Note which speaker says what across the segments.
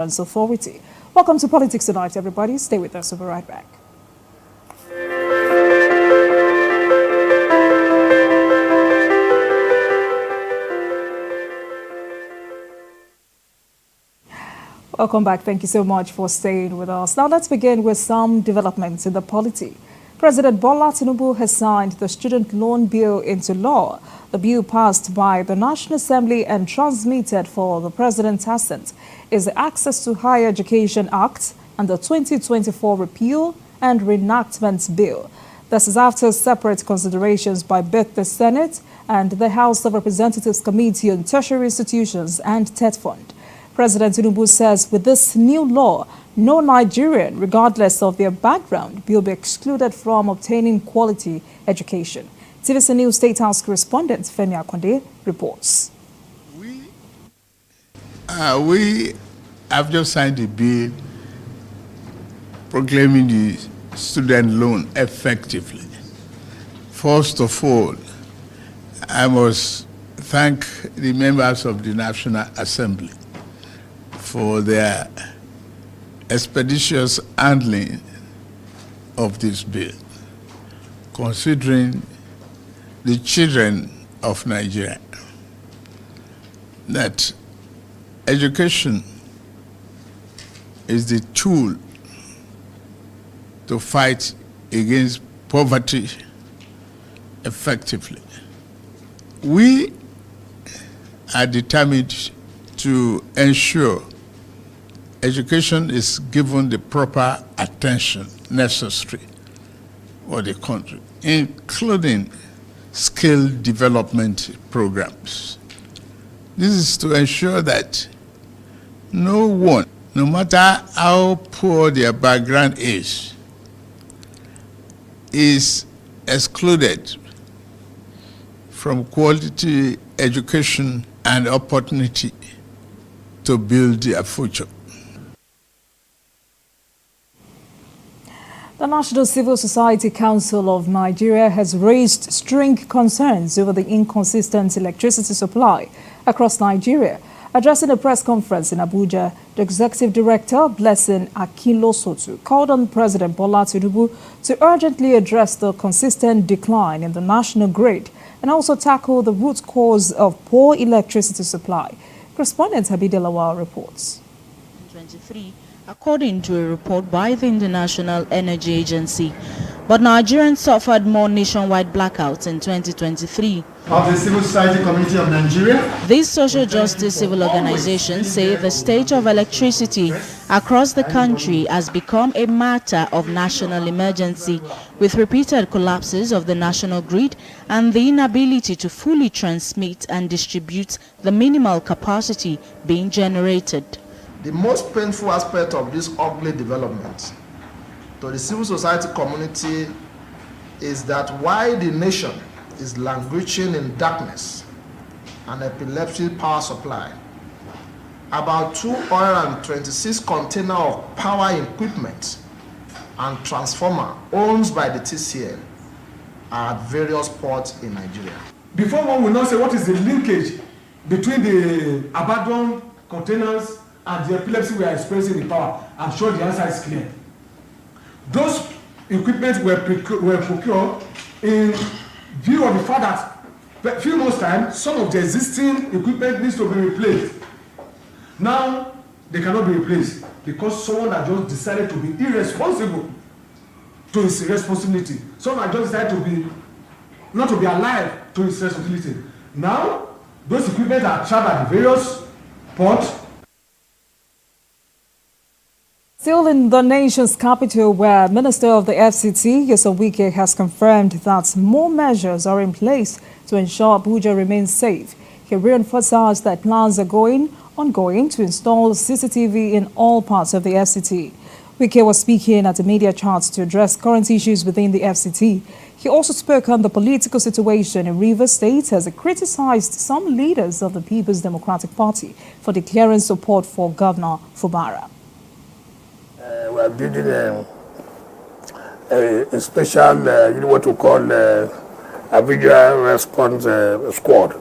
Speaker 1: Authority. Welcome to Politics Tonight, everybody. Stay with us. We'll be right back. Welcome back. Thank you so much for staying with us. Now let's begin with some developments in the polity. President Bola Tinubu has signed the student loan bill into law. The bill passed by the National Assembly and transmitted for the President's assent is the Access to Higher Education Act and the 2024 Repeal and Reenactment Bill. This is after separate considerations by both the Senate and the House of Representatives Committee on Tertiary Institutions and TET Fund. President Tinubu says with this new law, no Nigerian, regardless of their background, will be excluded from obtaining quality education. TVC News State House correspondent Femi Akonde reports.
Speaker 2: We have just signed a bill proclaiming the student loan effectively. First of all, I must thank the members of the National Assembly for their expeditious handling of this bill, considering the children of Nigeria, that education is the tool to fight against poverty effectively. We are determined to ensure education is given the proper attention necessary for the country, including skill development programs. This is to ensure that no one, no matter how poor their background is excluded from quality education and opportunity to build their future.
Speaker 1: The National Civil Society Council of Nigeria has raised string concerns over the inconsistent electricity supply across Nigeria. Addressing a press conference in Abuja, the Executive Director, Blessing Akinlosotu, called on President Bola Tinubu to urgently address the consistent decline in the national grid and also tackle the root cause of poor electricity supply. Correspondent Habib Delawal reports.
Speaker 3: 23. According to a report by the International Energy Agency. But Nigerians suffered more nationwide blackouts in 2023.
Speaker 4: Of the Civil Society Community of Nigeria.
Speaker 3: These social justice civil organizations say the state of electricity across the country has become a matter of national emergency, with repeated collapses of the national grid and the inability to fully transmit and distribute the minimal capacity being generated.
Speaker 4: The most painful aspect of this ugly development to the civil society community is that while the nation is languishing in darkness and epilepsy power supply, about 226 containers of power equipment and transformer owned by the TCN are at various ports in Nigeria.
Speaker 5: Before one will not say what is the linkage between the abandoned containers and the epilepsy we are experiencing in power, I'm sure the answer is clear. Those equipment were procured in view of the fact that a few months' time, some of the existing equipment needs to be replaced. Now, they cannot be replaced because someone has just decided to be irresponsible to his responsibility. Someone has just decided to be, not to be alive to his responsibility. Now, those equipment are trapped at various ports.
Speaker 1: Still in the nation's capital, where Minister of the FCT, Nyesom Wike, has confirmed that more measures are in place to ensure Abuja remains safe. He re-emphasized that plans are ongoing to install CCTV in all parts of the FCT. Wike was speaking at a media chat to address current issues within the FCT. He also spoke on the political situation in Rivers State as he criticized some leaders of the People's Democratic Party for declaring support for Governor Fubara.
Speaker 6: We are building a special, what we call a video response squad,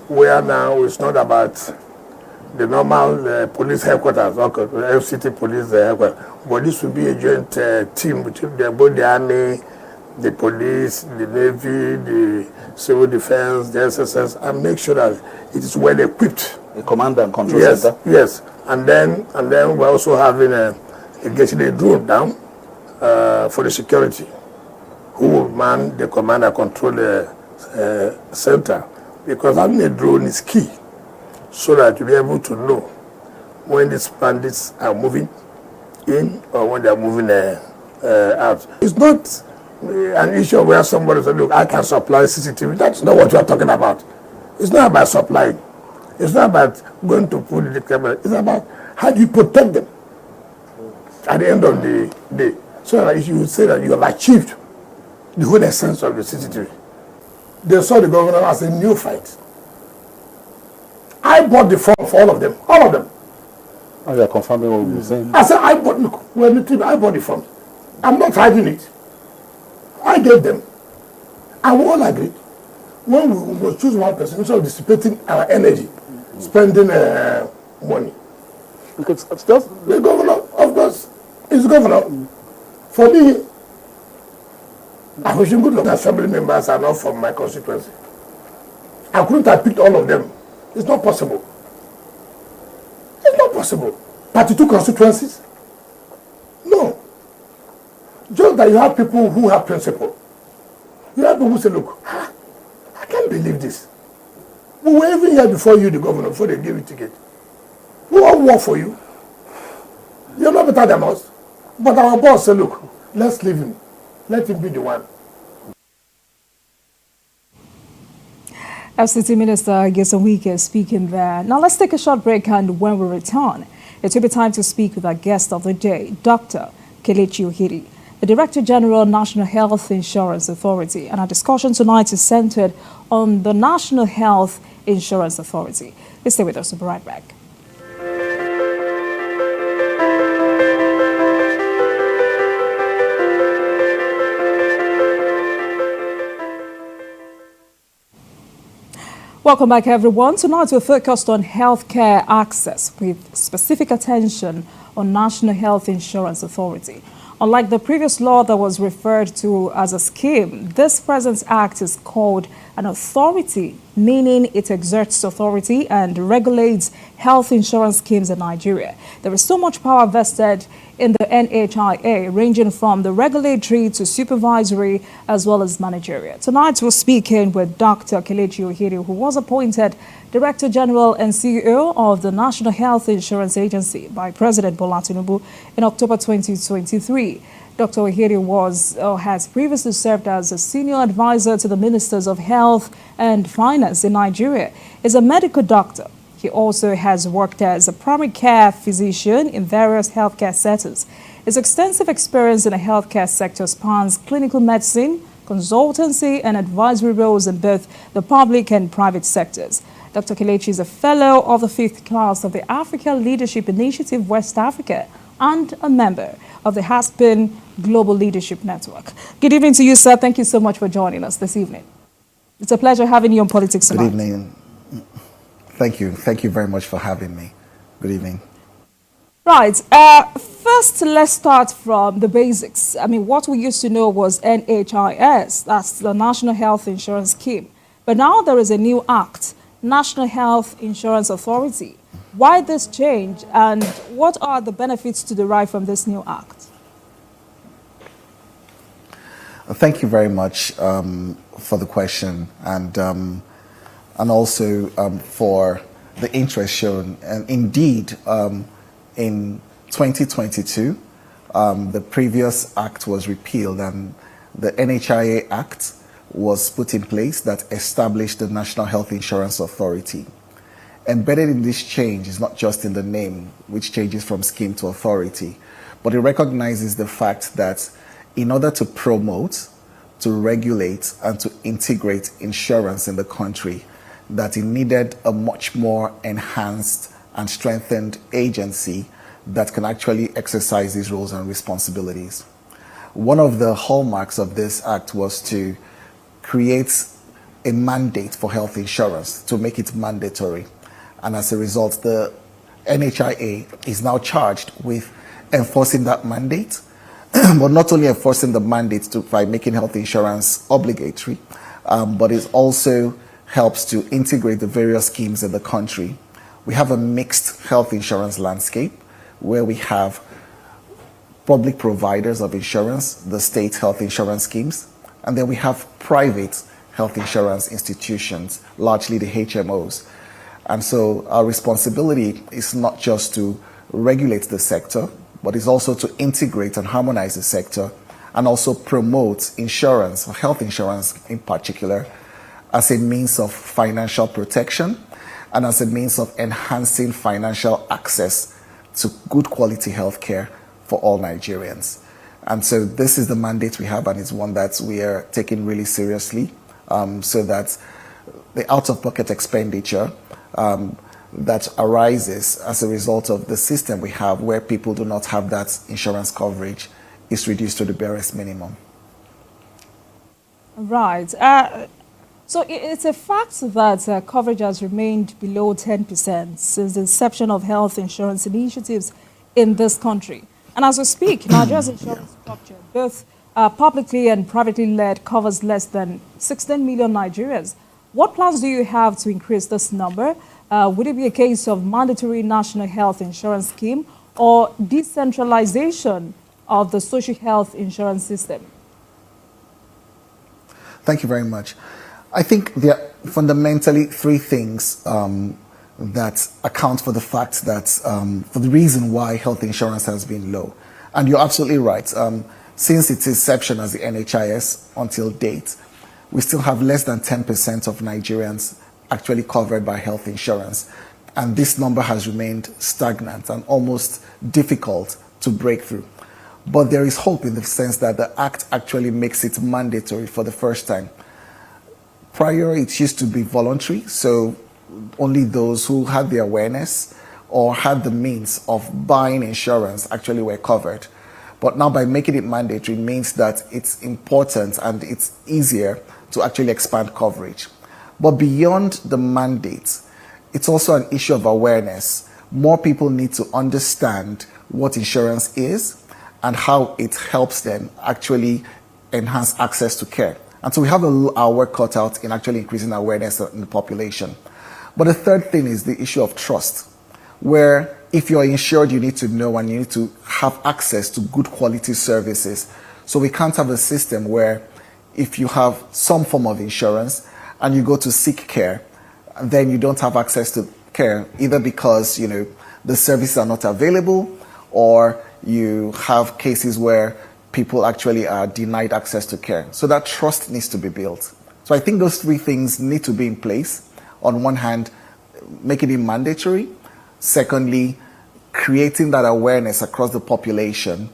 Speaker 6: where now it's not about the normal police headquarters, okay, FCT police headquarters. But this will be a joint team between both the army, the police, the navy, the civil defense, the SSS, and make sure that it is well equipped.
Speaker 7: A command and control center.
Speaker 6: Yes, and then we're also having getting a drone down for the security, who will man the command and control center, because having a drone is key, so that you'll be able to know when these bandits are moving in or when they're moving out. It's not an issue where somebody says, look, I can supply CCTV. That's not what you're talking about. It's not about supplying. It's not about going to put the camera. It's about how do you protect them at the end of the day. So that you say that you have achieved the whole essence of the CCTV. They saw the governor as a new fight. I bought the form for all of them. All of them.
Speaker 7: Oh, you're confirming what we're saying.
Speaker 6: I said, I bought the form. I'm not hiding it. I gave them. And we all agreed. When we will choose one person, instead of dissipating our energy, spending money.
Speaker 7: Because it's just
Speaker 6: the governor, of course, is the governor. For me, I wish him good luck. Assembly members are not from my constituency. I couldn't have picked all of them. It's not possible. It's not possible. 32 constituencies? No. Just that you have people who have principle. You have people who say, look, I can't believe this. We were even here before you, the governor, before they gave you ticket. We all work for you. You're not better than us. But our boss said, look, let's leave him. Let him be the one.
Speaker 1: FCT Minister Gesawike speaking there. Now let's take a short break, and when we return, it will be time to speak with our guest of the day, Dr. Kelechi Ohiri, the Director General, National Health Insurance Authority. And our discussion tonight is centered on the National Health Insurance Authority. Please stay with us. We'll be right back. Welcome back, everyone. Tonight we're focused on healthcare access with specific attention on National Health Insurance Authority. Unlike the previous law that was referred to as a scheme, this present act is called an authority, meaning it exerts authority and regulates health insurance schemes in Nigeria. There is so much power vested in the NHIA, ranging from the regulatory to supervisory as well as managerial. Tonight we're speaking with Dr. Kelechi Ohiri, who was appointed Director General and CEO of the National Health Insurance Agency by President Bola Tinubu in October 2023. Dr. Ohiri has previously served as a senior advisor to the Ministers of Health and Finance in Nigeria. He's a medical doctor. He also has worked as a primary care physician in various healthcare settings. His extensive experience in the healthcare sector spans clinical medicine, consultancy, and advisory roles in both the public and private sectors. Dr. Kelechi is a fellow of the 5th class of the Africa Leadership Initiative West Africa and a member of the Aspen Global Leadership Network. Good evening to you, sir. Thank you so much for joining us this evening. It's a pleasure having you on Politics Tonight.
Speaker 8: Good evening. Thank you. Thank you very much for having me. Good evening.
Speaker 1: Right. First, let's start from the basics. I mean, what we used to know was NHIS. That's the National Health Insurance Scheme. But now there is a new act, National Health Insurance Authority. Why this change, and what are the benefits to derive from this new act?
Speaker 8: Thank you very much for the question, and also for the interest shown. And indeed, in 2022, the previous act was repealed, and the NHIA Act was put in place that established the National Health Insurance Authority. Embedded in this change is not just in the name, which changes from scheme to authority, but it recognizes the fact that in order to promote, to regulate, and to integrate insurance in the country, that it needed a much more enhanced and strengthened agency that can actually exercise these roles and responsibilities. One of the hallmarks of this act was to create a mandate for health insurance, to make it mandatory. And as a result, the NHIA is now charged with enforcing that mandate, but not only enforcing the mandate by making health insurance obligatory, but it also helps to integrate the various schemes in the country. We have a mixed health insurance landscape where we have public providers of insurance, the state health insurance schemes, and then we have private health insurance institutions, largely the HMOs. And so our responsibility is not just to regulate the sector, but it's also to integrate and harmonize the sector and also promote insurance, health insurance in particular, as a means of financial protection and as a means of enhancing financial access to good quality health care for all Nigerians. And so this is the mandate we have, and it's one that we are taking really seriously, so that the out-of-pocket expenditure that arises as a result of the system we have where people do not have that insurance coverage is reduced to the barest minimum.
Speaker 1: Right. So it's a fact that coverage has remained below 10% since the inception of health insurance initiatives in this country. And as we speak, Nigeria's insurance structure, both publicly and privately led, covers less than 16 million Nigerians. What plans do you have to increase this number? Would it be a case of mandatory national health insurance scheme or decentralization of the social health insurance system?
Speaker 8: Thank you very much. I think there are fundamentally three things that account for the fact that, for the reason why health insurance has been low. And you're absolutely right. Since its inception as the NHIS until date, we still have less than 10% of Nigerians actually covered by health insurance. And this number has remained stagnant and almost difficult to break through. But there is hope in the sense that the Act actually makes it mandatory for the first time. Prior, it used to be voluntary, so only those who had the awareness or had the means of buying insurance actually were covered. But now by making it mandatory means that it's important and it's easier to actually expand coverage. But beyond the mandate, it's also an issue of awareness. More people need to understand what insurance is and how it helps them actually enhance access to care. And so we have our work cut out in actually increasing awareness in the population. But the third thing is the issue of trust, where if you're insured, you need to know and you need to have access to good quality services. So we can't have a system where if you have some form of insurance and you go to seek care, then you don't have access to care, either because, the services are not available, or you have cases where people actually are denied access to care. So that trust needs to be built. So I think those three things need to be in place. On one hand, making it mandatory. Secondly, creating that awareness across the population.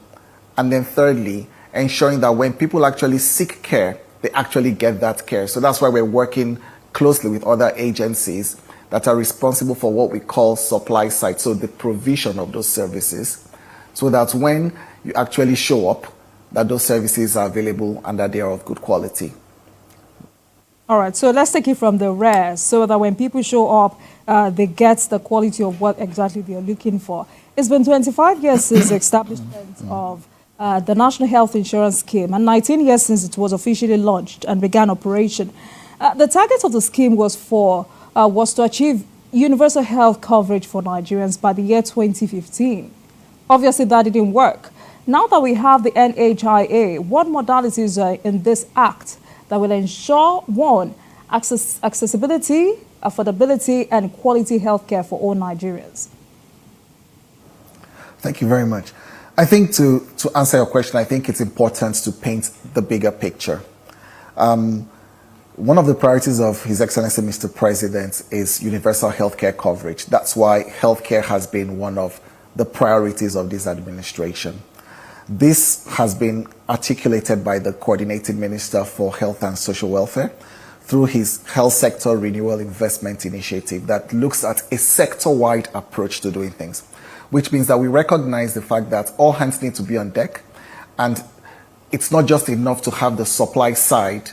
Speaker 8: And then thirdly, ensuring that when people actually seek care, they actually get that care. So that's why we're working closely with other agencies that are responsible for what we call supply side, so the provision of those services, so that when you actually show up, that those services are available and that they are of good quality.
Speaker 1: All right, so let's take it from the rare, so that when people show up, they get the quality of what exactly they are looking for. It's been 25 years since the establishment of the National Health Insurance Scheme, and 19 years since it was officially launched and began operation. The target of the scheme was to achieve universal health coverage for Nigerians by the year 2015. Obviously, that didn't work. Now that we have the NHIA, what modalities are in this act that will ensure, one, accessibility, affordability, and quality healthcare for all Nigerians?
Speaker 8: Thank you very much. I think to answer your question, I think it's important to paint the bigger picture. One of the priorities of His Excellency Mr. President is universal healthcare coverage. That's why healthcare has been one of the priorities of this administration. This has been articulated by the Coordinating Minister for Health and Social Welfare through his Health Sector Renewal Investment Initiative that looks at a sector-wide approach to doing things, which means that we recognize the fact that all hands need to be on deck, and it's not just enough to have the supply side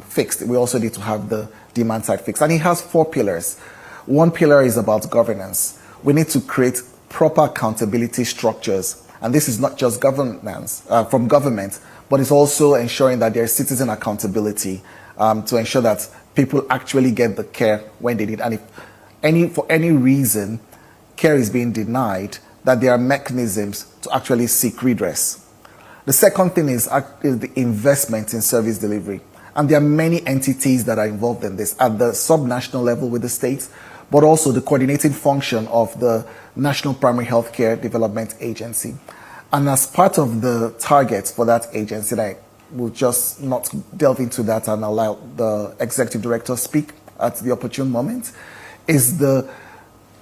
Speaker 8: fixed. We also need to have the demand side fixed. And he has 4 pillars. One pillar is about governance, we need to create proper accountability structures. And this is not just governance, from government, but it's also ensuring that there is citizen accountability to ensure that people actually get the care when they need. And if for any reason care is being denied, that there are mechanisms to actually seek redress. The second thing is the investment in service delivery. And there are many entities that are involved in this at the subnational level with the states, but also the coordinating function of the National Primary Healthcare Development Agency. And as part of the targets for that agency, I will just not delve into that and allow the executive director speak at the opportune moment, is the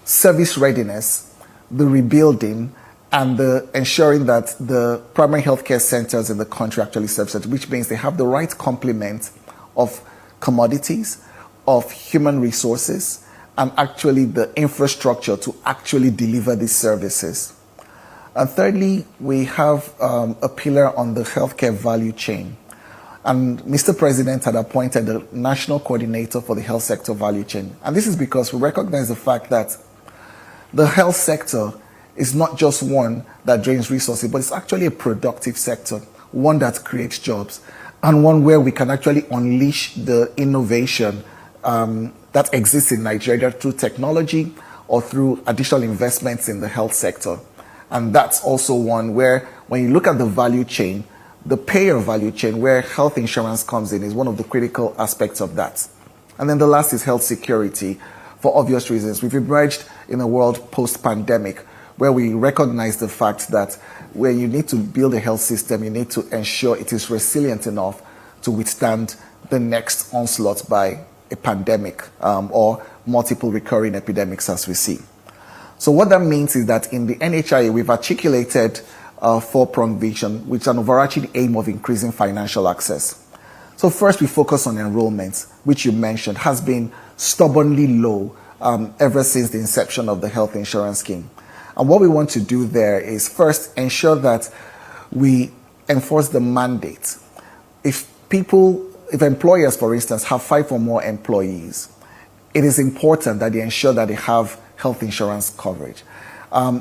Speaker 8: service readiness, the rebuilding, and the ensuring that the primary healthcare centers in the country actually serve it, which means they have the right complement of commodities, of human resources, and actually the infrastructure to actually deliver these services. And thirdly, we have a pillar on the healthcare value chain. And Mr. President had appointed a national coordinator for the health sector value chain. And this is because we recognize the fact that the health sector is not just one that drains resources, but it's actually a productive sector, one that creates jobs, and one where we can actually unleash the innovation that exists in Nigeria through technology or through additional investments in the health sector. And that's also one where, when you look at the value chain, the payer value chain, where health insurance comes in, is one of the critical aspects of that. And then the last is health security, for obvious reasons. We've emerged in a world post-pandemic where we recognize the fact that where you need to build a health system, you need to ensure it is resilient enough to withstand the next onslaught by a pandemic or multiple recurring epidemics as we see. So what that means is that in the NHIA, we've articulated a four-pronged vision with an overarching aim of increasing financial access. So first, we focus on enrollment, which you mentioned has been stubbornly low ever since the inception of the health insurance scheme. And what we want to do there is first ensure that we enforce the mandate. If employers, for instance, have 5 or more employees, it is important that they ensure that they have health insurance coverage.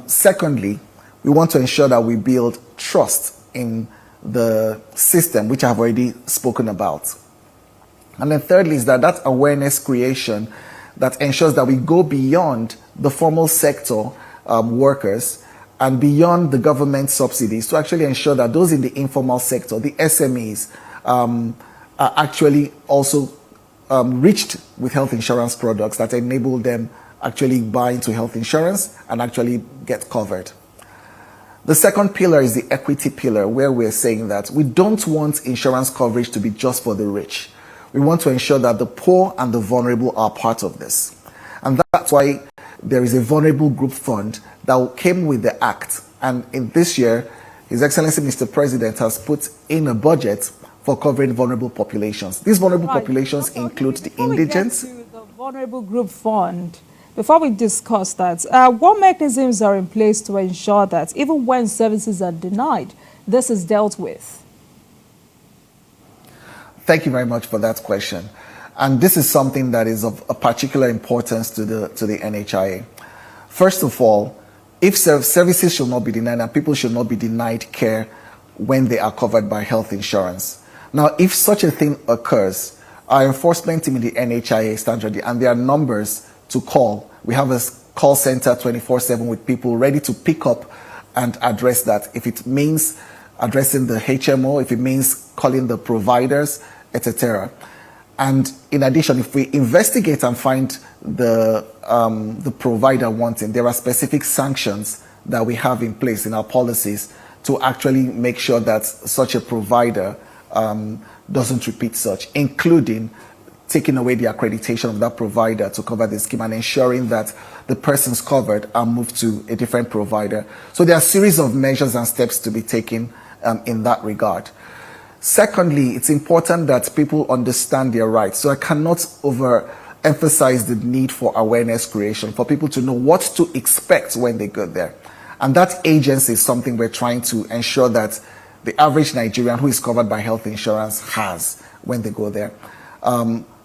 Speaker 8: Secondly, we want to ensure that we build trust in the system, which I've already spoken about. And then thirdly is that awareness creation that ensures that we go beyond the formal sector workers and beyond the government subsidies to actually ensure that those in the informal sector, the SMEs, are actually also reached with health insurance products that enable them actually buy into health insurance and actually get covered. The second pillar is the equity pillar, where we're saying that we don't want insurance coverage to be just for the rich. We want to ensure that the poor and the vulnerable are part of this. And that's why there is a vulnerable group fund that came with the act. And in this year, His Excellency Mr. President has put in a budget for covering vulnerable populations. These vulnerable populations include the indigent.
Speaker 1: Before we get to the vulnerable group fund, before we discuss that, what mechanisms are in place to ensure that even when services are denied, this is dealt with?
Speaker 8: Thank you very much for that question. And this is something that is of a particular importance to the NHIA. First of all, if services should not be denied and people should not be denied care when they are covered by health insurance. Now, if such a thing occurs, our enforcement team in the NHIA stands ready, and there are numbers to call. We have a call center 24/7 with people ready to pick up and address that. If it means addressing the HMO, if it means calling the providers, etc. And in addition, if we investigate and find the provider wanting, there are specific sanctions that we have in place in our policies to actually make sure that such a provider doesn't repeat such, including taking away the accreditation of that provider to cover the scheme and ensuring that the persons covered are moved to a different provider. So there are a series of measures and steps to be taken in that regard. Secondly, it's important that people understand their rights. So I cannot overemphasize the need for awareness creation, for people to know what to expect when they go there. And that agency is something we're trying to ensure that the average Nigerian who is covered by health insurance has when they go there.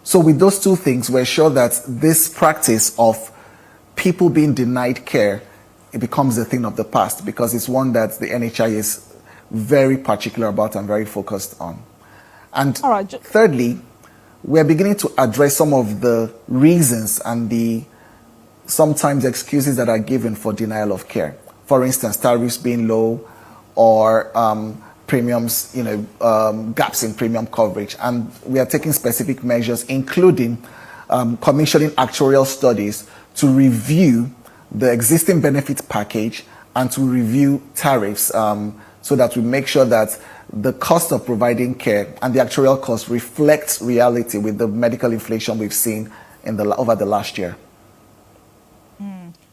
Speaker 8: So with those two things, we're sure that this practice of people being denied care, it becomes a thing of the past because it's one that the NHI is very particular about and very focused on. And thirdly, we're beginning to address some of the reasons and the sometimes excuses that are given for denial of care. For instance, tariffs being low or premiums, gaps in premium coverage. And we are taking specific measures, including commissioning actuarial studies to review the existing benefit package and to review tariffs so that we make sure that the cost of providing care and the actuarial cost reflects reality with the medical inflation we've seen over the last year.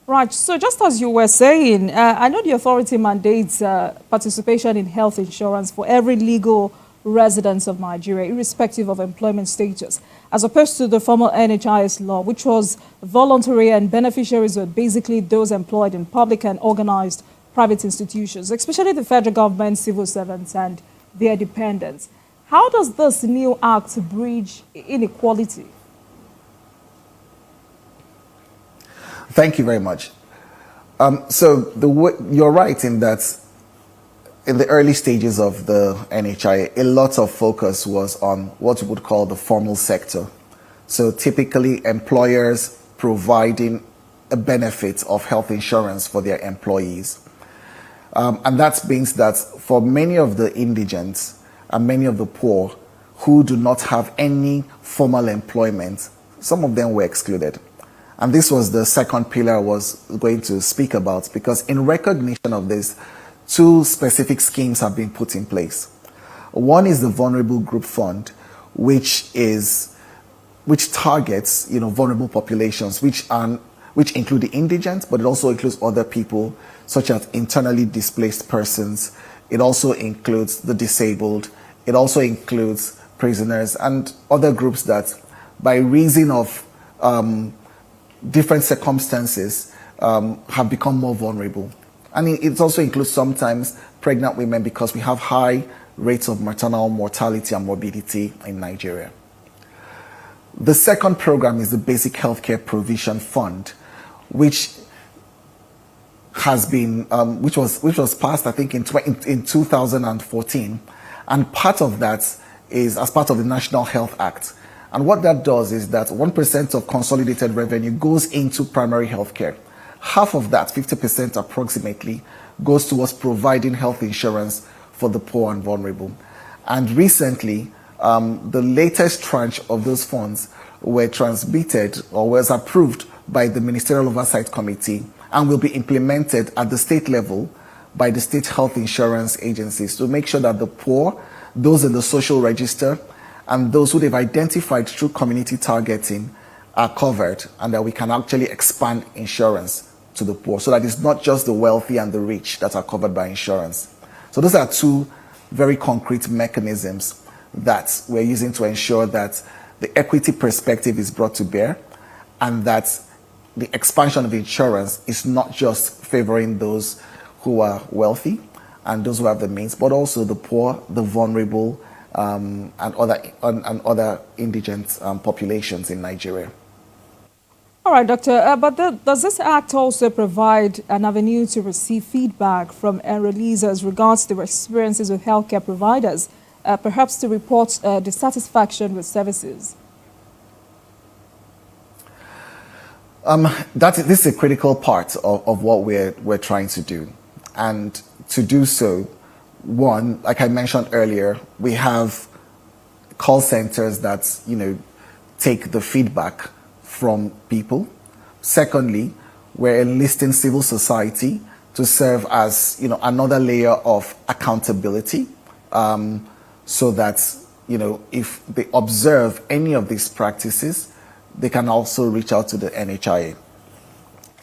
Speaker 1: Right. So just as you were saying, I know the authority mandates participation in health insurance for every legal resident of Nigeria, irrespective of employment status, as opposed to the former NHIS law, which was voluntary and beneficiaries were basically those employed in public and organized private institutions, especially the federal government, civil servants, and their dependents. How does this new act bridge inequality?
Speaker 8: Thank you very much. You're right in that in the early stages of the NHI, a lot of focus was on what we would call the formal sector. So typically employers providing a benefit of health insurance for their employees. And that means that for many of the indigents and many of the poor who do not have any formal employment, some of them were excluded. And this was the second pillar I was going to speak about, because in recognition of this, two specific schemes have been put in place. One is the Vulnerable Group Fund, which targets vulnerable populations, which include the indigent, but it also includes other people such as internally displaced persons. It also includes the disabled. It also includes prisoners and other groups that, by reason of different circumstances, have become more vulnerable. And it also includes sometimes pregnant women, because we have high rates of maternal mortality and morbidity in Nigeria. The second program is the Basic Healthcare Provision Fund, which has been, which was passed, I think, in 2014, and part of that is as part of the National Health Act. And what that does is that 1% of consolidated revenue goes into primary health care. Half of that, 50% approximately, goes towards providing health insurance for the poor and vulnerable. And recently, the latest tranche of those funds were transmitted or was approved by the Ministerial Oversight Committee and will be implemented at the state level by the state health insurance agencies to make sure that the poor, those in the social register, and those who they've identified through community targeting are covered, and that we can actually expand insurance to the poor so that it's not just the wealthy and the rich that are covered by insurance. So those are two very concrete mechanisms that we're using to ensure that the equity perspective is brought to bear and that the expansion of insurance is not just favoring those who are wealthy and those who have the means, but also the poor, the vulnerable, and other indigent populations in Nigeria.
Speaker 1: All right, Doctor, does this act also provide an avenue to receive feedback from enrollees as regards their experiences with healthcare providers, perhaps to report dissatisfaction with services?
Speaker 8: This is a critical part of what we're trying to do. And to do so, one, like I mentioned earlier, we have call centers that, take the feedback from people. Secondly, we're enlisting civil society to serve as, another layer of accountability, so that, if they observe any of these practices, they can also reach out to the NHIA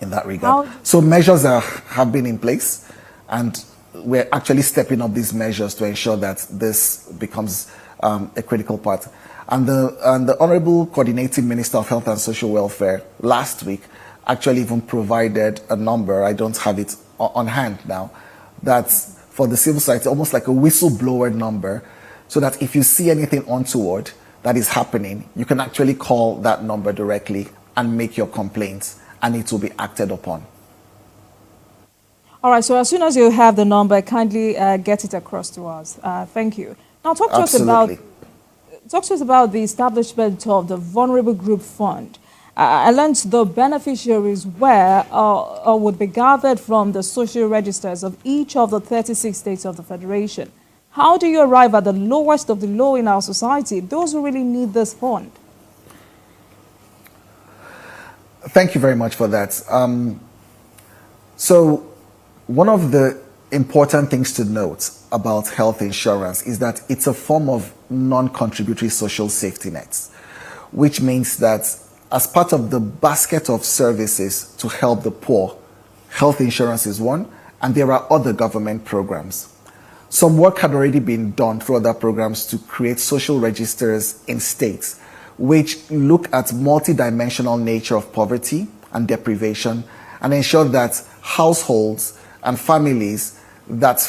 Speaker 8: in that regard. So measures have been in place, and we're actually stepping up these measures to ensure that this becomes a critical part. And the Honorable Coordinating Minister of Health and Social Welfare last week actually even provided a number, I don't have it on hand now, that's for the civil society, almost like a whistleblower number, so that if you see anything untoward that is happening, you can actually call that number directly and make your complaints. and it will be acted upon.
Speaker 1: All right, so as soon as you have the number, kindly get it across to us. Thank you. Now, talk to us about the establishment of the Vulnerable Group Fund. I learned the beneficiaries were or would be gathered from the social registers of each of the 36 states of the Federation. How do you arrive at the lowest of the low in our society, those who really need this fund?
Speaker 8: Thank you very much for that. So one of the important things to note about health insurance is that it's a form of non-contributory social safety nets, which means that as part of the basket of services to help the poor, health insurance is one, and there are other government programs. Some work had already been done through other programs to create social registers in states, which look at multidimensional nature of poverty and deprivation and ensure that households and families that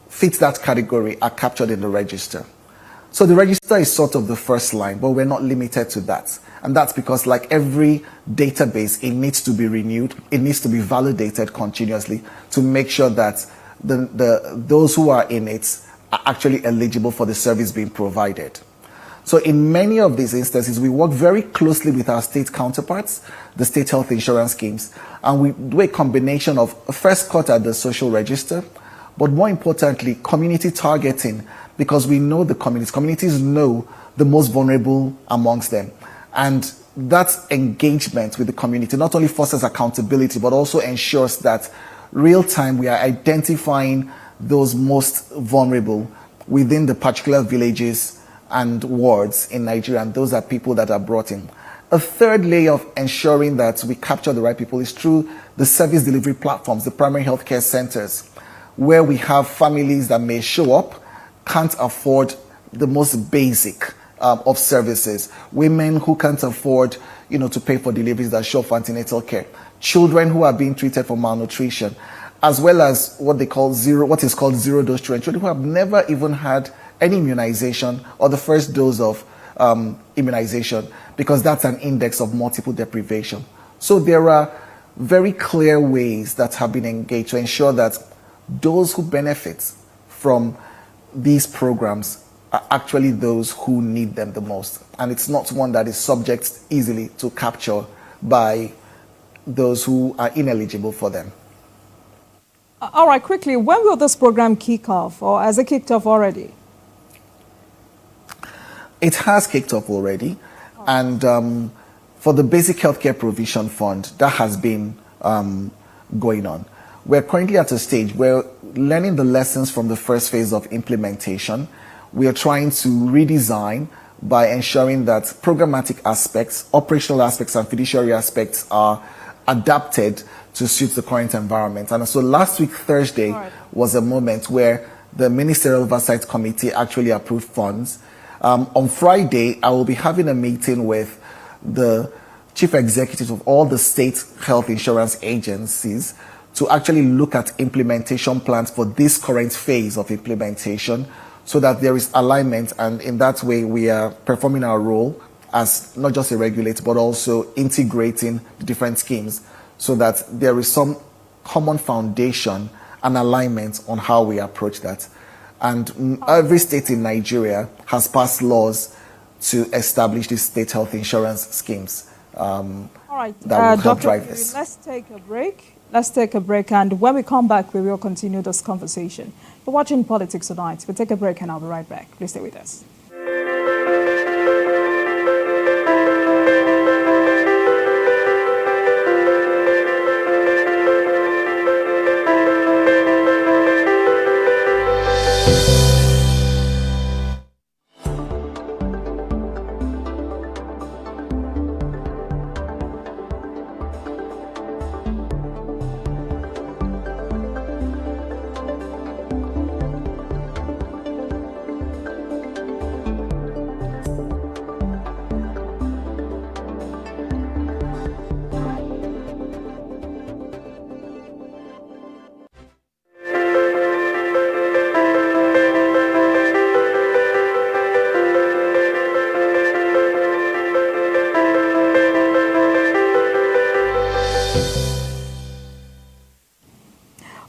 Speaker 8: fit that category are captured in the register. So the register is sort of the first line, but we're not limited to that. And that's because, like every database, it needs to be renewed, it needs to be validated continuously to make sure that those who are in it are actually eligible for the service being provided. So in many of these instances, we work very closely with our state counterparts, the state health insurance schemes, and we do a combination of a first cut at the social register, but more importantly, community targeting, because we know the communities. Communities know the most vulnerable amongst them. And that engagement with the community not only fosters accountability, but also ensures that real time we are identifying those most vulnerable within the particular villages and wards in Nigeria, and those are people that are brought in. A third layer of ensuring that we capture the right people is through the service delivery platforms, the primary healthcare centers, where we have families that may show up, can't afford the most basic of services, women who can't afford, to pay for deliveries that show for antenatal care, children who are being treated for malnutrition, as well as what is called zero-dose children, children who have never even had any immunization or the first dose of immunization, because that's an index of multiple deprivation. So there are very clear ways that have been engaged to ensure that those who benefit from these programs are actually those who need them the most. And it's not one that is subject easily to capture by those who are ineligible for them.
Speaker 1: All right, quickly, when will this program kick off, or has it kicked off already?
Speaker 8: It has kicked off already, and for the Basic Healthcare Provision Fund, that has been going on. We're currently at a stage where learning the lessons from the first phase of implementation, we are trying to redesign by ensuring that programmatic aspects, operational aspects, and fiduciary aspects are adapted to suit the current environment. And so last week, Thursday, was a moment where the Ministerial Oversight Committee actually approved funds. On Friday, I will be having a meeting with the chief executives of all the state health insurance agencies to actually look at implementation plans for this current phase of implementation, so that there is alignment, and in that way we are performing our role as not just a regulator, but also integrating the different schemes, so that there is some common foundation and alignment on how we approach that. And every state in Nigeria has passed laws to establish these state health insurance schemes
Speaker 1: all right,
Speaker 8: that will help
Speaker 1: Dr.
Speaker 8: drive this.
Speaker 1: Let's take a break. Let's take a break, and when we come back, we will continue this conversation. You're watching Politics Tonight. We'll take a break, and I'll be right back. Please stay with us.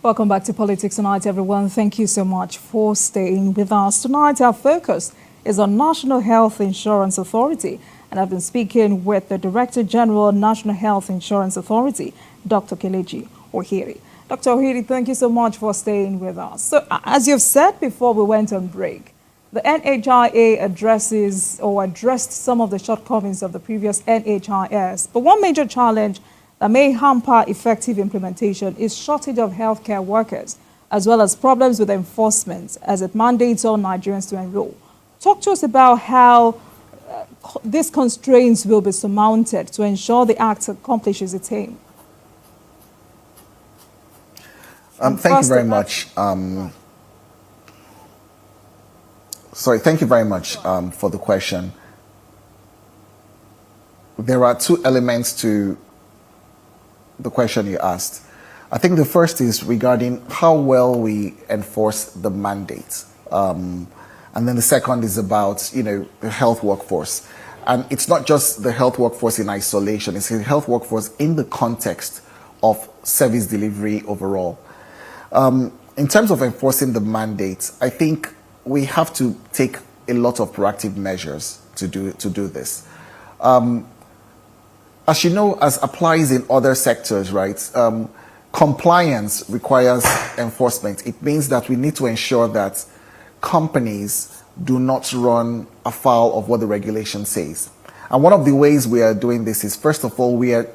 Speaker 1: Welcome back to Politics Tonight, everyone. Thank you so much for staying with us. Tonight, our focus is on National Health Insurance Authority, and I've been speaking with the Director General, National Health Insurance Authority, Dr. Kelechi Ohere. Dr. Ohere, thank you so much for staying with us. So, as you've said before we went on break, the NHIA addressed some of the shortcomings of the previous NHIS, but one major challenge that may hamper effective implementation is shortage of healthcare workers, as well as problems with enforcement as it mandates all Nigerians to enroll. Talk to us about how these constraints will be surmounted to ensure the Act accomplishes its aim.
Speaker 8: Thank you very much. Thank you very much for the question. There are two elements to the question you asked. I think the first is regarding how well we enforce the mandate. And then the second is about, the health workforce. And it's not just the health workforce in isolation, it's the health workforce in the context of service delivery overall. In terms of enforcing the mandate, I think we have to take a lot of proactive measures to do this. As you know, as applies in other sectors, right? Compliance requires enforcement. It means that we need to ensure that companies do not run afoul of what the regulation says. And one of the ways we are doing this is, first of all, we are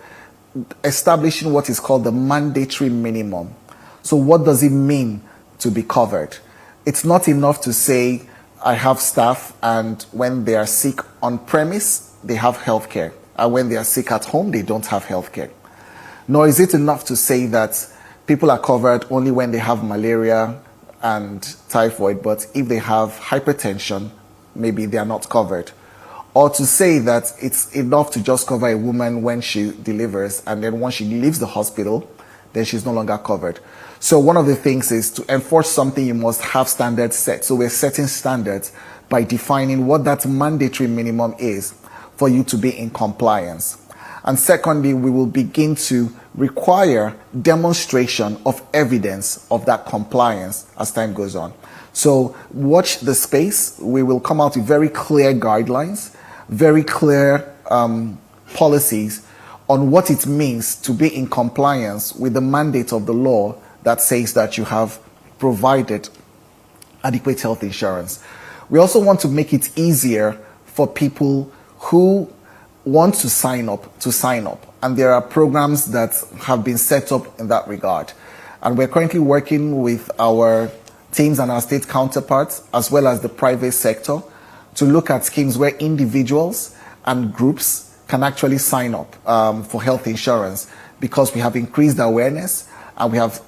Speaker 8: establishing what is called the mandatory minimum. So what does it mean to be covered? It's not enough to say, I have staff and when they are sick on premise, they have health care. And when they are sick at home, they don't have health care. Nor is it enough to say that people are covered only when they have malaria and typhoid, but if they have hypertension, maybe they are not covered. Or to say that it's enough to just cover a woman when she delivers, and then once she leaves the hospital, then she's no longer covered. So one of the things is to enforce something, you must have standards set. So we're setting standards by defining what that mandatory minimum is for you to be in compliance. And secondly, we will begin to require demonstration of evidence of that compliance as time goes on. So watch the space. We will come out with very clear guidelines, very clear policies on what it means to be in compliance with the mandate of the law that says that you have provided adequate health insurance. We also want to make it easier for people who want to sign up. And there are programs that have been set up in that regard. And we're currently working with our teams and our state counterparts, as well as the private sector, to look at schemes where individuals and groups can actually sign up for health insurance, because we have increased awareness and we have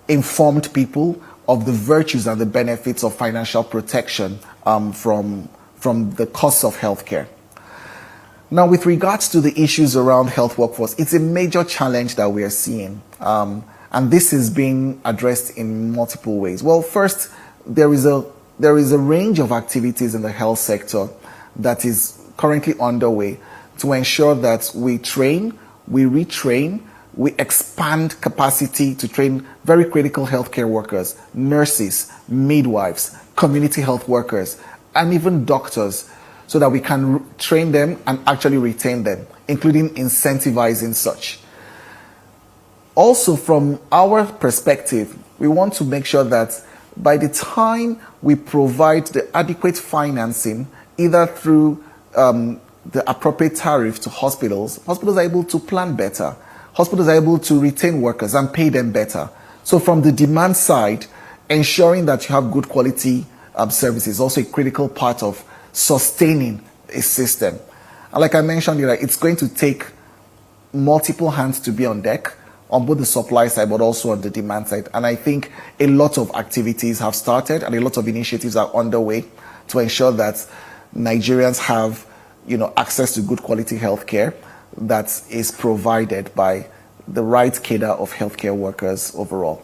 Speaker 8: informed people of the virtues and the benefits of financial protection from the costs of healthcare. Now, with regards to the issues around health workforce, it's a major challenge that we are seeing. And this is being addressed in multiple ways. Well, first, there is a range of activities in the health sector that is currently underway to ensure that we train, we retrain, we expand capacity to train very critical healthcare workers, nurses, midwives, community health workers, and even doctors, so that we can train them and actually retain them, including incentivizing such. Also, from our perspective, we want to make sure that by the time we provide the adequate financing, either through the appropriate tariff to hospitals are able to plan better. Hospitals are able to retain workers and pay them better. So from the demand side, ensuring that you have good quality services is also a critical part of sustaining a system. And like I mentioned, it's going to take multiple hands to be on deck, on both the supply side but also on the demand side. And I think a lot of activities have started and a lot of initiatives are underway to ensure that Nigerians have access to good quality healthcare that is provided by the right cadre of healthcare workers overall.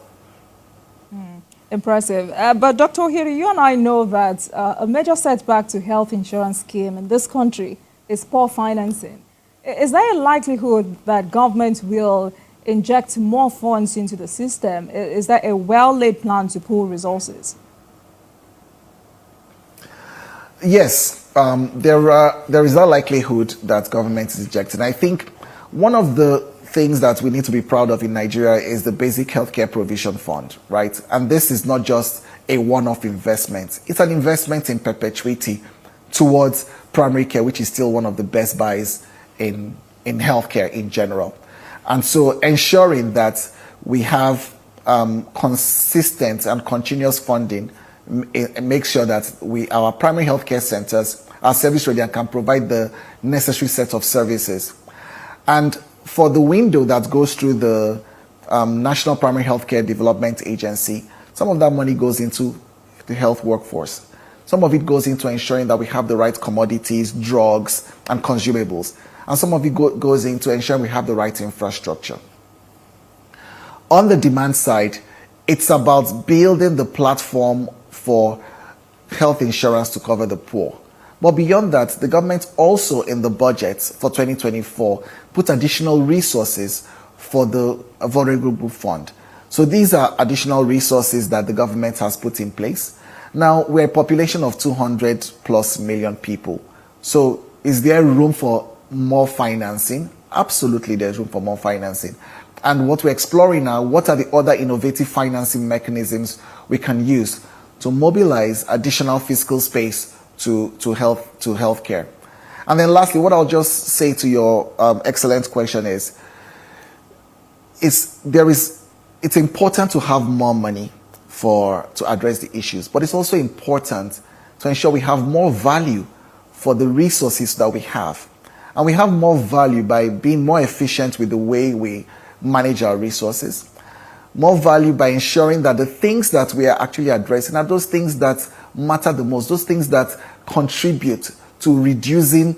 Speaker 1: Impressive. But Dr. Ohere, you and I know that a major setback to health insurance scheme in this country is poor financing. Is there a likelihood that government will inject more funds into the system? Is that a well-laid plan to pool resources?
Speaker 8: Yes, there is a likelihood that government is injecting. I think one of the things that we need to be proud of in Nigeria is the Basic Healthcare Provision Fund, right? And this is not just a one-off investment. It's an investment in perpetuity towards primary care, which is still one of the best buys in healthcare in general. And so ensuring that we have consistent and continuous funding makes sure that our primary healthcare centers are service ready and can provide the necessary set of services. And for the window that goes through the National Primary Healthcare Development Agency, some of that money goes into the health workforce. Some of it goes into ensuring that we have the right commodities, drugs, and consumables. And some of it goes into ensuring we have the right infrastructure. On the demand side, it's about building the platform for health insurance to cover the poor. But beyond that, the government also in the budget for 2024 put additional resources for the Vulnerable Group Fund. So these are additional resources that the government has put in place. Now, we're a population of 200 plus million people. So is there room for more financing? Absolutely, there's room for more financing. And what we're exploring now, what are the other innovative financing mechanisms we can use to mobilize additional fiscal space to healthcare. And then lastly, what I'll just say to your excellent question is it's important to have more money to address the issues, but it's also important to ensure we have more value for the resources that we have. And we have more value by being more efficient with the way we manage our resources. More value by ensuring that the things that we are actually addressing are those things that matter the most, those things that contribute to reducing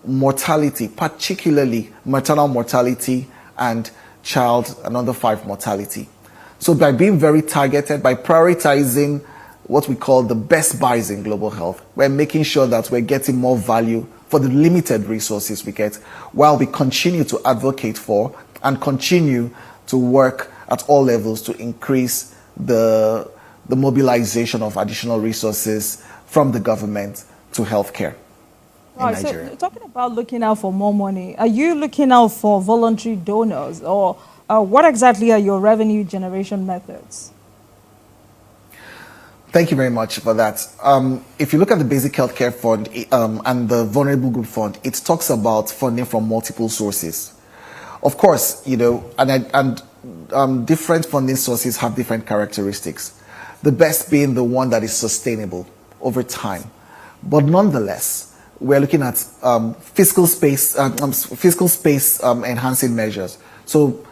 Speaker 8: mortality, particularly maternal mortality and child and under 5 mortality. So by being very targeted, by prioritizing what we call the best buys in global health, we're making sure that we're getting more value for the limited resources we get, while we continue to advocate for and continue to work at all levels to increase the mobilization of additional resources from the government to healthcare in Nigeria.
Speaker 1: So talking about looking out for more money, are you looking out for voluntary donors, or what exactly are your revenue generation methods?
Speaker 8: Thank you very much for that. If you look at the Basic Healthcare Fund and the Vulnerable Group Fund, it talks about funding from multiple sources. Of course, different funding sources have different characteristics. The best being the one that is sustainable over time. But nonetheless, we're looking at fiscal space enhancing measures. So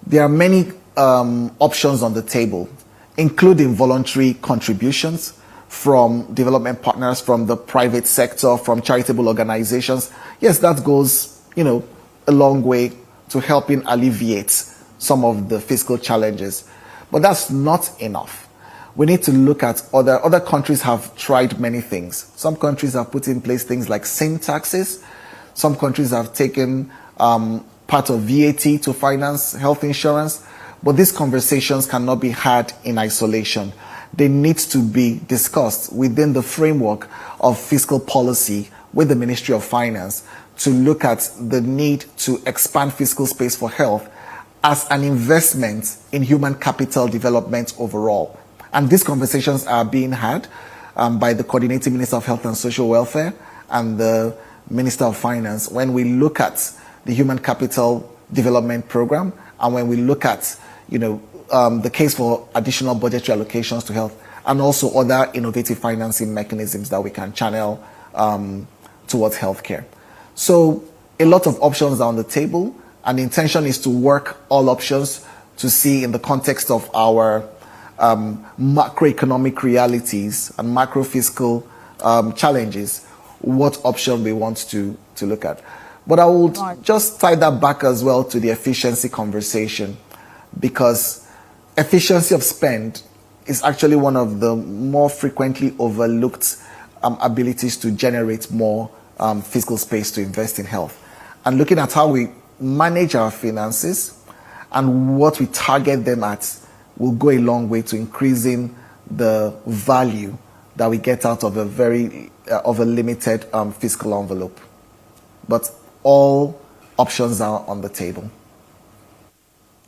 Speaker 8: there are many options on the table, including voluntary contributions from development partners, from the private sector, from charitable organizations. Yes, that goes, a long way to helping alleviate some of the fiscal challenges. But that's not enough. We need to look at other countries have tried many things. Some countries have put in place things like sin taxes. Some countries have taken part of VAT to finance health insurance. But these conversations cannot be had in isolation. They need to be discussed within the framework of fiscal policy with the Ministry of Finance to look at the need to expand fiscal space for health as an investment in human capital development overall. And these conversations are being had by the Coordinating Minister of Health and Social Welfare and the Minister of Finance when we look at the Human Capital Development Program and when we look at the case for additional budgetary allocations to health and also other innovative financing mechanisms that we can channel towards healthcare. So a lot of options are on the table, and the intention is to work all options to see in the context of our macroeconomic realities and macro fiscal challenges what option we want to look at. But I would just tie that back as well to the efficiency conversation, because efficiency of spend is actually one of the more frequently overlooked abilities to generate more fiscal space to invest in health. And looking at how we manage our finances And what we target them at will go a long way to increasing the value that we get out of a very of a limited fiscal envelope. But all options are on the table.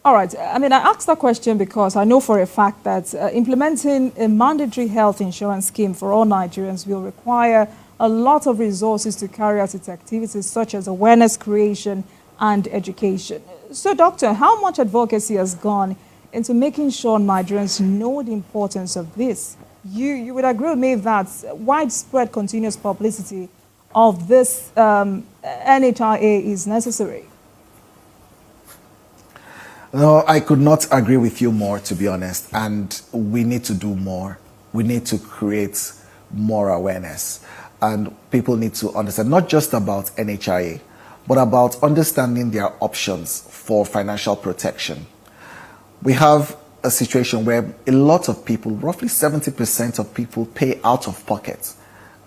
Speaker 1: All right. I mean, I asked that question because I know for a fact that implementing a mandatory health insurance scheme for all Nigerians will require a lot of resources to carry out its activities, such as awareness creation and education. So, Doctor, how much advocacy has gone into making sure Nigerians know the importance of this? You would agree with me that widespread continuous publicity of this NHIA is necessary.
Speaker 8: No, I could not agree with you more, to be honest. And we need to do more. We need to create more awareness. And people need to understand not just about NHIA, but about understanding their options for financial protection. We have a situation where a lot of people, roughly 70% of people, pay out of pocket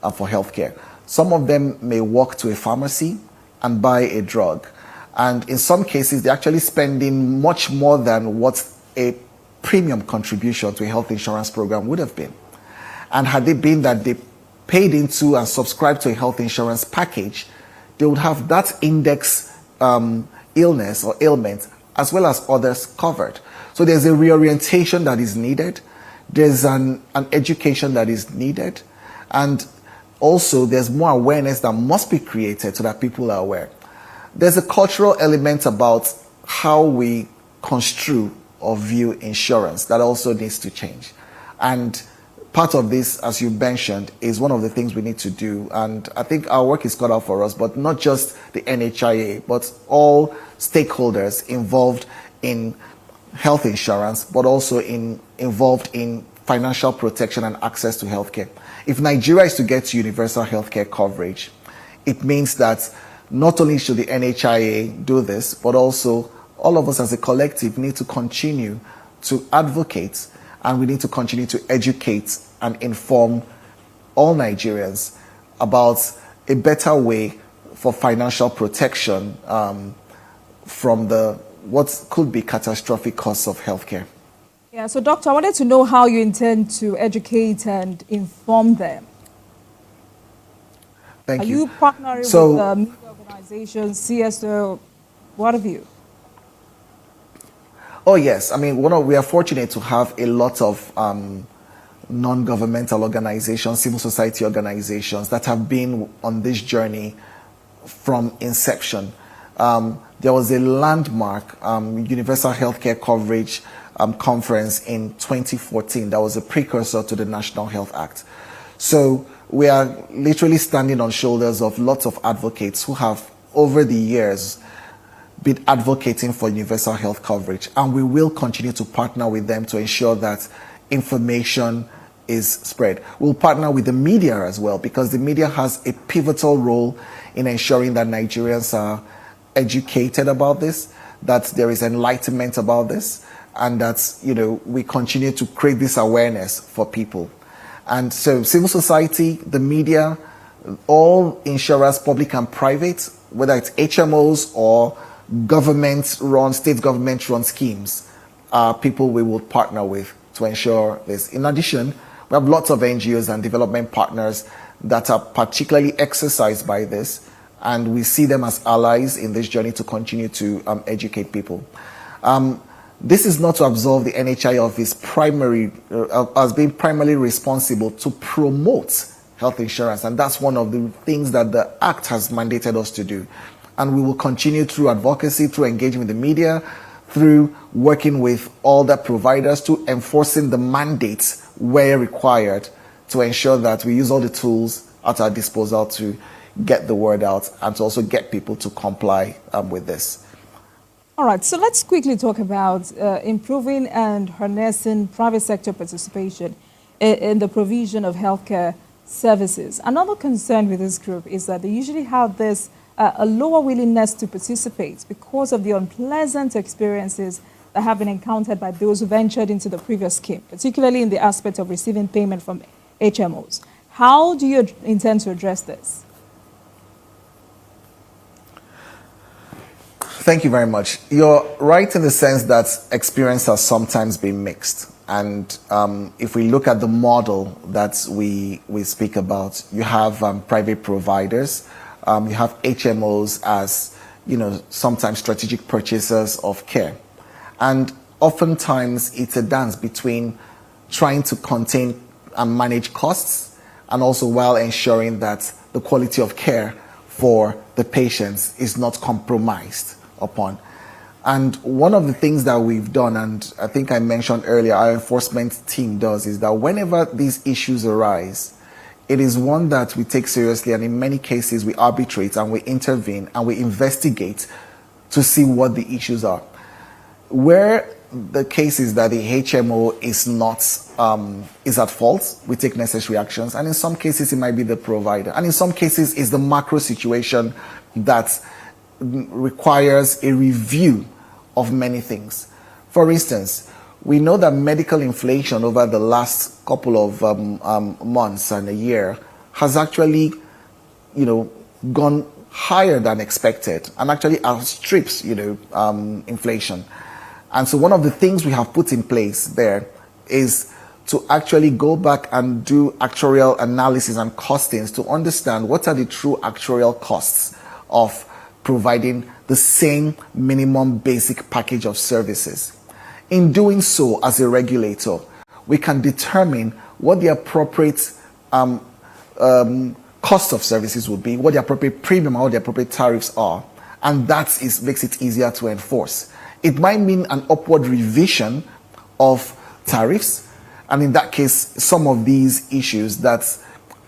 Speaker 8: for healthcare. Some of them may walk to a pharmacy and buy a drug. And in some cases, they're actually spending much more than what a premium contribution to a health insurance program would have been. And had it been that they paid into and subscribed to a health insurance package, they would have that index illness or ailment as well as others covered. So there's a reorientation that is needed. There's an education that is needed. And also there's more awareness that must be created so that people are aware. There's a cultural element about how we construe or view insurance that also needs to change. And part of this, as you mentioned, is one of the things we need to do. And I think our work is cut out for us, but not just the NHIA, but all stakeholders involved in health insurance, but also involved in financial protection and access to healthcare. If Nigeria is to get to universal healthcare coverage, it means that not only should the NHIA do this, but also all of us as a collective need to continue to advocate, and we need to continue to educate and inform all Nigerians about a better way for financial protection from what could be catastrophic costs of healthcare.
Speaker 1: Yeah, so Doctor, I wanted to know how you intend to educate and inform them.
Speaker 8: Thank
Speaker 1: you. Are you partnering with media organizations, CSO, what have you?
Speaker 8: Oh yes, I mean, we are fortunate to have a lot of non-governmental organizations, civil society organizations that have been on this journey from inception. There was a landmark universal healthcare coverage conference in 2014 that was a precursor to the National Health Act. So we are literally standing on shoulders of lots of advocates who have, over the years, been advocating for universal health coverage. And we will continue to partner with them to ensure that information is spread. We'll partner with the media as well, because the media has a pivotal role in ensuring that Nigerians are educated about this, that there is enlightenment about this, and that, we continue to create this awareness for people. And so civil society, the media, all insurers, public and private, whether it's HMOs or government-run, state government-run schemes, are people we will partner with to ensure this. In addition, we have lots of NGOs and development partners that are particularly exercised by this, and we see them as allies in this journey to continue to educate people. This is not to absolve the NHI of its as being primarily responsible to promote health insurance, and that's one of the things that the Act has mandated us to do. And we will continue through advocacy, through engaging with the media, through working with all the providers, to enforcing the mandates where required to ensure that we use all the tools at our disposal to get the word out and to also get people to comply with this.
Speaker 1: All right, so let's quickly talk about improving and harnessing private sector participation in the provision of healthcare services. Another concern with this group is that they usually have this a lower willingness to participate because of the unpleasant experiences that have been encountered by those who ventured into the previous scheme, particularly in the aspect of receiving payment from HMOs. How do you intend to address this?
Speaker 8: Thank you very much. You're right in the sense that experience has sometimes been mixed. And if we look at the model that we speak about, you have private providers, you have HMOs as, sometimes strategic purchasers of care. And oftentimes it's a dance between trying to contain and manage costs and also while ensuring that the quality of care for the patients is not compromised upon. And one of the things that we've done, and I think I mentioned earlier, our enforcement team does, is that whenever these issues arise, it is one that we take seriously, and in many cases we arbitrate and we intervene and we investigate to see what the issues are. Where the case is that the HMO is not is at fault, we take necessary actions, and in some cases it might be the provider, and in some cases it's the macro situation that requires a review of many things. For instance, we know that medical inflation over the last couple of months and a year has actually, gone higher than expected and actually outstrips, inflation. And so one of the things we have put in place there is to actually go back and do actuarial analysis and costings to understand what are the true actuarial costs of providing the same minimum basic package of services. In doing so, as a regulator, we can determine what the appropriate cost of services would be, what the appropriate premium or what the appropriate tariffs are, and that makes it easier to enforce. It might mean an upward revision of tariffs, and in that case, some of these issues that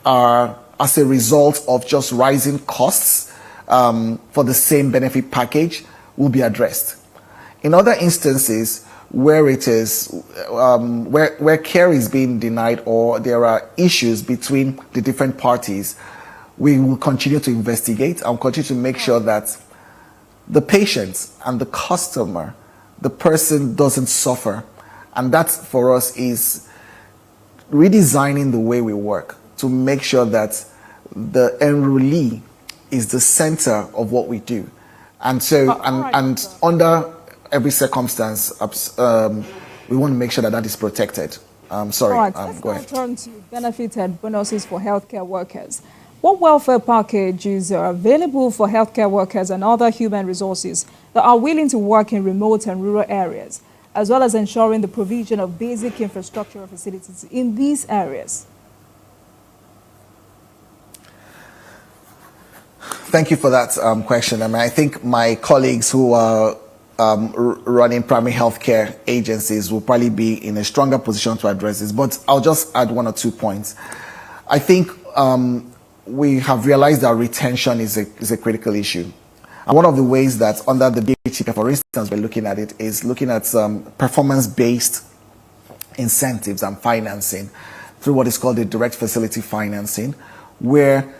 Speaker 8: are as a result of just rising costs for the same benefit package will be addressed. In other instances where it is where care is being denied or there are issues between the different parties, we will continue to investigate and continue to make sure that the patient and the customer, the person, doesn't suffer. And that for us is redesigning the way we work to make sure that the enrollee is the center of what we do. And so, and under every circumstance, we want to make sure that that is protected. Sorry,
Speaker 1: right,
Speaker 8: go ahead.
Speaker 1: Let's now turn to benefits and bonuses for healthcare workers. What welfare packages are available for healthcare workers and other human resources that are willing to work in remote and rural areas, as well as ensuring the provision of basic infrastructural facilities in these areas?
Speaker 8: Thank you for that question. I mean, I think my colleagues who are running primary healthcare agencies will probably be in a stronger position to address this, but I'll just add 1 or 2 points. I think we have realized that retention is a critical issue. And one of the ways that under the BHCP, for instance, we're looking at it is looking at performance-based incentives and financing through what is called the direct facility financing, where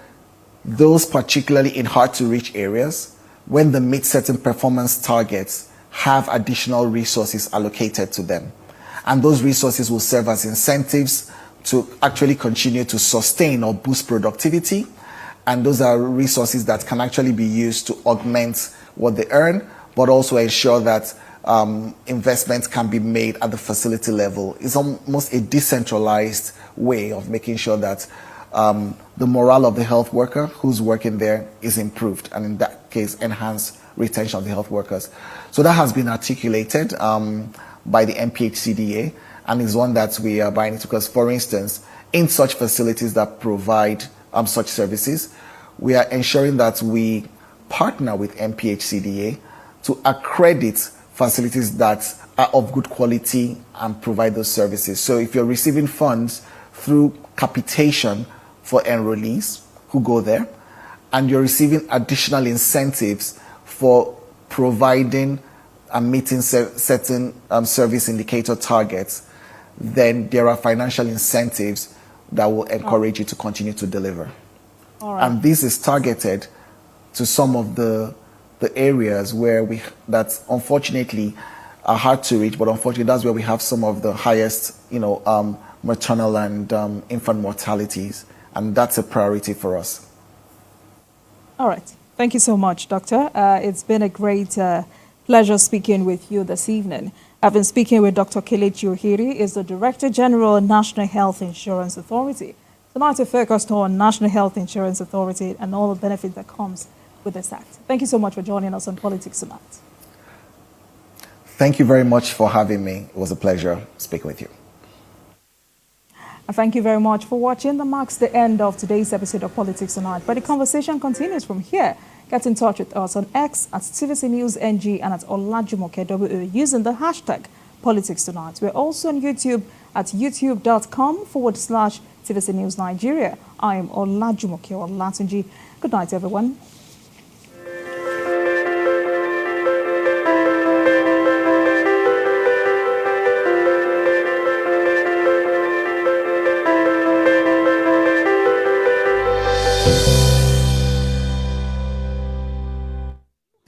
Speaker 8: those particularly in hard-to-reach areas, when they meet certain performance targets, have additional resources allocated to them. And those resources will serve as incentives to actually continue to sustain or boost productivity. And those are resources that can actually be used to augment what they earn, but also ensure that investments can be made at the facility level. It's almost a decentralized way of making sure that the morale of the health worker who's working there is improved, and in that case, enhance retention of the health workers. So that has been articulated by the MPHCDA, and is one that we are buying into, because, for instance, in such facilities that provide such services, we are ensuring that we partner with MPHCDA to accredit facilities that are of good quality and provide those services. So if you're receiving funds through capitation for enrollees who go there, and you're receiving additional incentives for providing and meeting certain service indicator targets, then there are financial incentives that will encourage you to continue to deliver.
Speaker 1: All right.
Speaker 8: And this is targeted to some of the areas where that unfortunately are hard to reach, but unfortunately that's where we have some of the highest, maternal and infant mortalities, and that's a priority for us.
Speaker 1: All right. Thank you so much, Doctor. It's been a great pleasure speaking with you this evening. I've been speaking with Dr. Kelechi Ohiri, is the Director General, National Health Insurance Authority. Tonight we focused on National Health Insurance Authority and all the benefits that comes with this act. Thank you so much for joining us on Politics Tonight.
Speaker 8: Thank you very much for having me. It was a pleasure speaking with you.
Speaker 1: And thank you very much for watching. That marks the end of today's episode of Politics Tonight. But the conversation continues from here. Get in touch with us on X at TVC News NG and at Olajumoke WO using the hashtag Politics Tonight. We're also on YouTube at youtube.com/TVC News Nigeria. I am Olajumoke Olatunji. Good night, everyone.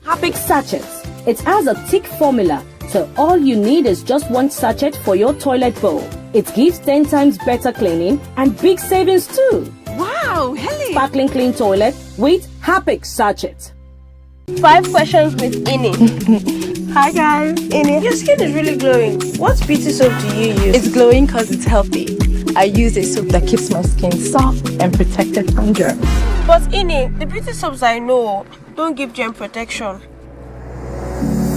Speaker 9: Happy sachets. It has a thick formula, so all you need is just one sachet for your toilet bowl. It gives 10 times better cleaning and big savings too.
Speaker 10: Wow, Helen!
Speaker 9: Sparkling clean toilet with Happy sachet.
Speaker 10: 5 questions with Ini. Hi guys. Ini, your skin is really glowing. What beauty soap do you use?
Speaker 11: It's glowing because it's healthy. I use a soap that keeps my skin soft and protected from germs.
Speaker 10: But Ini, the beauty soaps I know don't give germ protection.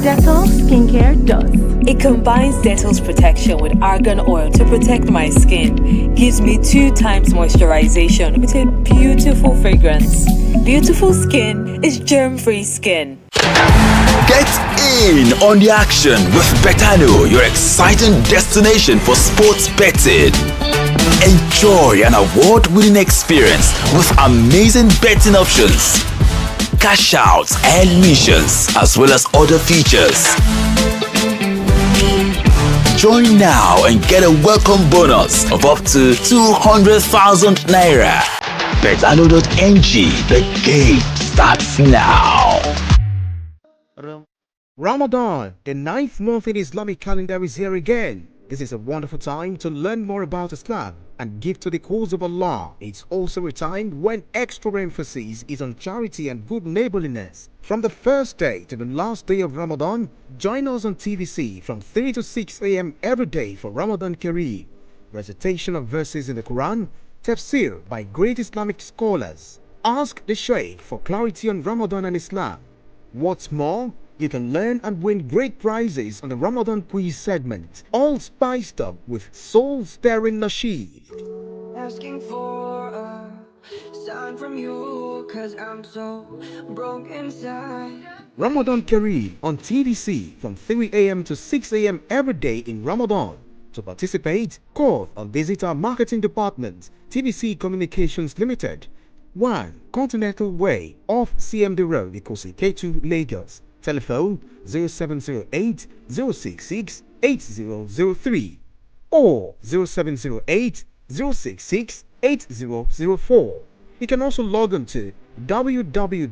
Speaker 11: Dettol skincare does.
Speaker 12: It combines Dettol's protection with argan oil to protect my skin. Gives me 2 times moisturization with a beautiful fragrance. Beautiful skin is germ-free skin.
Speaker 13: Get in on the action with Betano, your exciting destination for sports betting. Enjoy an award-winning experience with amazing betting options, cash outs and missions, as well as other features. Join now and get a welcome bonus of up to 200,000 Naira. Betano.ng, the game starts now.
Speaker 14: Ramadan, the 9th month in Islamic calendar, is here again. This is a wonderful time to learn more about Islam and give to the cause of Allah. It's also a time when extra emphasis is on charity and good neighborliness. From the first day to the last day of Ramadan, join us on TVC from 3 to 6 a.m. every day for Ramadan Kareem, recitation of verses in the Quran, tafsir by great Islamic scholars. Ask the Sheikh for clarity on Ramadan and Islam. What's more, you can learn and win great prizes on the Ramadan quiz segment, all spiced up with soul-stirring nasheed.
Speaker 15: Asking for a sign from you, 'cause I'm so broke inside.
Speaker 14: Ramadan Kareem on TVC from 3 a.m. to 6 a.m. every day in Ramadan. To participate, call or visit our marketing department, TVC Communications Limited, 1 Continental Way, off CMD Road, Ikosi K2, Lagos. Telephone 0708 066 8003 or 0708 066 8004. You can also log on to www